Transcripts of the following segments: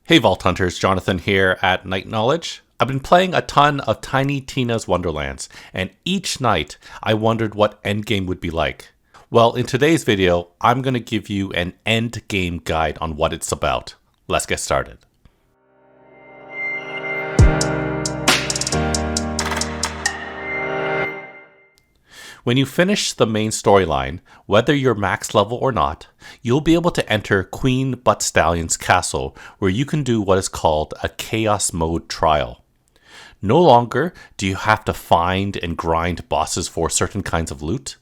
Hey Vault Hunters, Jonathan here at Night Knowledge. I've been playing a ton of Tiny Tina's Wonderlands, and each night I wondered what endgame would be like. Well, in today's video, I'm going to give you an endgame guide on what it's about. Let's get started. When you finish the main storyline, whether you're max level or not, you'll be able to enter Queen Buttstallion's castle, where you can do what is called a Chaos Mode trial. No longer do you have to find and grind bosses for certain kinds of loot.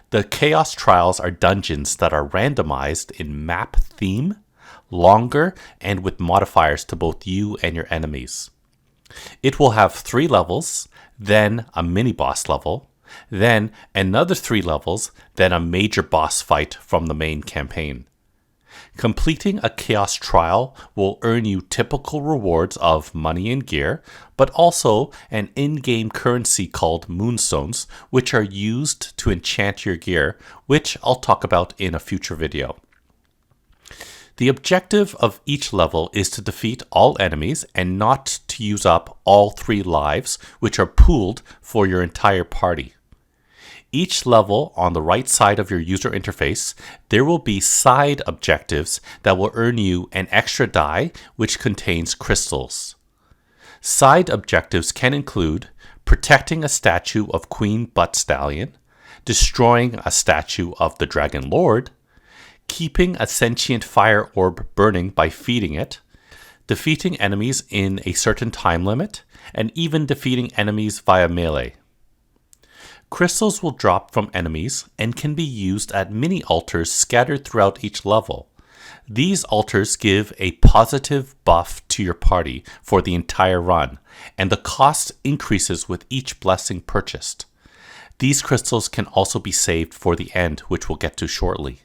The Chaos Trials are dungeons that are randomized in map theme, longer, and with modifiers to both you and your enemies. It will have 3 levels, then a mini-boss level, then another 3 levels, then a major boss fight from the main campaign. Completing a Chaos Trial will earn you typical rewards of money and gear, but also an in-game currency called Moonstones, which are used to enchant your gear, which I'll talk about in a future video. The objective of each level is to defeat all enemies and not to use up all 3 lives, which are pooled for your entire party. Each level on the right side of your user interface, there will be side objectives that will earn you an extra die which contains crystals. Side objectives can include protecting a statue of Queen Buttstallion, destroying a statue of the Dragon Lord, keeping a sentient fire orb burning by feeding it, defeating enemies in a certain time limit, and even defeating enemies via melee. Crystals will drop from enemies and can be used at mini altars scattered throughout each level. These altars give a positive buff to your party for the entire run, and the cost increases with each blessing purchased. These crystals can also be saved for the end, which we'll get to shortly.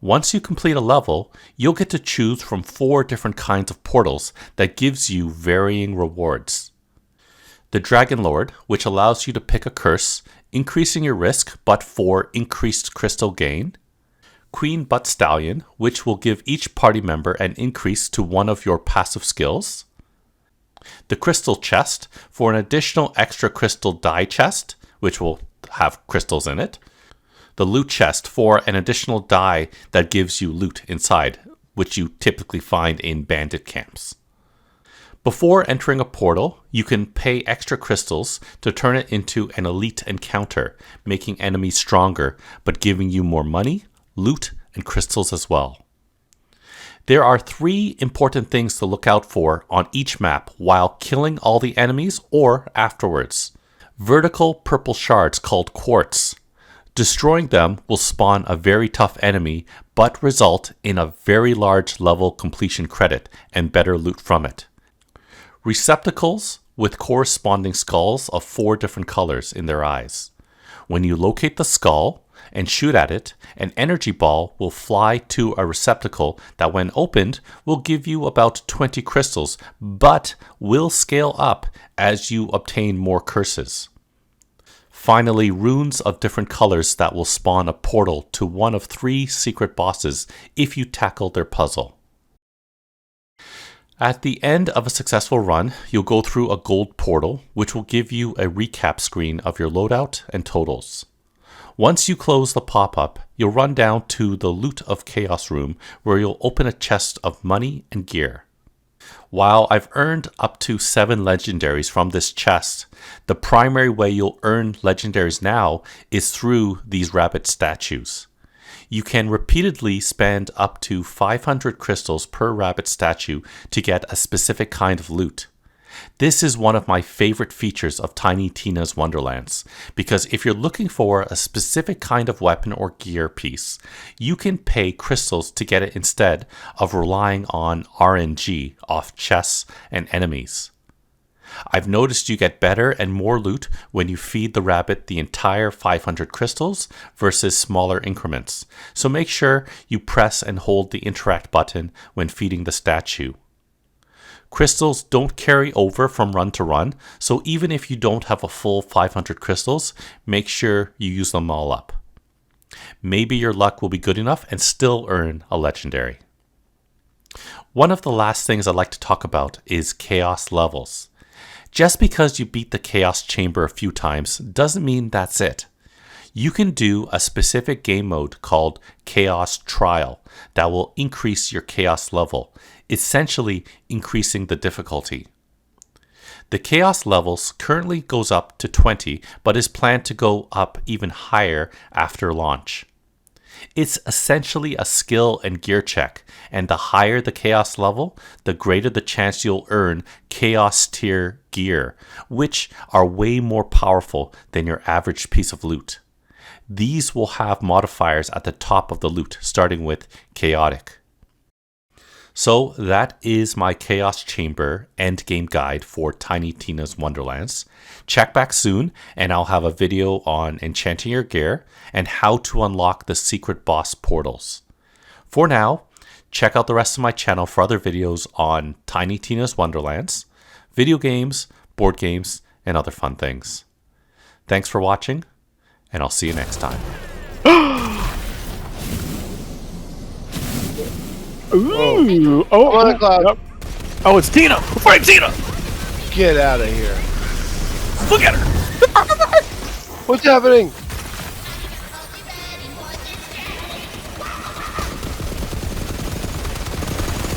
Once you complete a level, you'll get to choose from 4 different kinds of portals that gives you varying rewards. The Dragon Lord, which allows you to pick a curse, increasing your risk but for increased crystal gain. Queen Buttstallion, which will give each party member an increase to one of your passive skills. The Crystal Chest, for an additional extra crystal die chest, which will have crystals in it. The Loot Chest, for an additional die that gives you loot inside, which you typically find in bandit camps. Before entering a portal, you can pay extra crystals to turn it into an elite encounter, making enemies stronger, but giving you more money, loot, and crystals as well. There are 3 important things to look out for on each map while killing all the enemies or afterwards. Vertical purple shards called quartz. Destroying them will spawn a very tough enemy, but result in a very large level completion credit and better loot from it. Receptacles with corresponding skulls of 4 different colors in their eyes. When you locate the skull and shoot at it, an energy ball will fly to a receptacle that, when opened, will give you about 20 crystals, but will scale up as you obtain more curses. Finally, runes of different colors that will spawn a portal to one of 3 secret bosses if you tackle their puzzle. At the end of a successful run, you'll go through a gold portal, which will give you a recap screen of your loadout and totals. Once you close the pop-up, you'll run down to the Loot of Chaos room, where you'll open a chest of money and gear. While I've earned up to 7 legendaries from this chest, the primary way you'll earn legendaries now is through these rabbit statues. You can repeatedly spend up to 500 crystals per rabbit statue to get a specific kind of loot. This is one of my favorite features of Tiny Tina's Wonderlands, because if you're looking for a specific kind of weapon or gear piece, you can pay crystals to get it instead of relying on RNG off chests and enemies. I've noticed you get better and more loot when you feed the rabbit the entire 500 crystals versus smaller increments, so make sure you press and hold the interact button when feeding the statue. Crystals don't carry over from run to run, so even if you don't have a full 500 crystals, make sure you use them all up. Maybe your luck will be good enough and still earn a legendary. One of the last things I'd like to talk about is chaos levels. Just because you beat the chaos chamber a few times doesn't mean that's it. You can do a specific game mode called Chaos Trial that will increase your chaos level, essentially increasing the difficulty. The chaos levels currently goes up to 20, but is planned to go up even higher after launch. It's essentially a skill and gear check, and the higher the chaos level, the greater the chance you'll earn chaos tier gear, which are way more powerful than your average piece of loot. These will have modifiers at the top of the loot, starting with chaotic. So that is my Chaos Chamber endgame guide for Tiny Tina's Wonderlands. Check back soon and I'll have a video on enchanting your gear and how to unlock the secret boss portals. For now, check out the rest of my channel for other videos on Tiny Tina's Wonderlands, video games, board games, and other fun things. Thanks for watching, and I'll see you next time. Ooh! Oh, I'm on a cloud. yep. Oh, it's Tina! Fight Tina! Get out of here. Look at her! What's happening?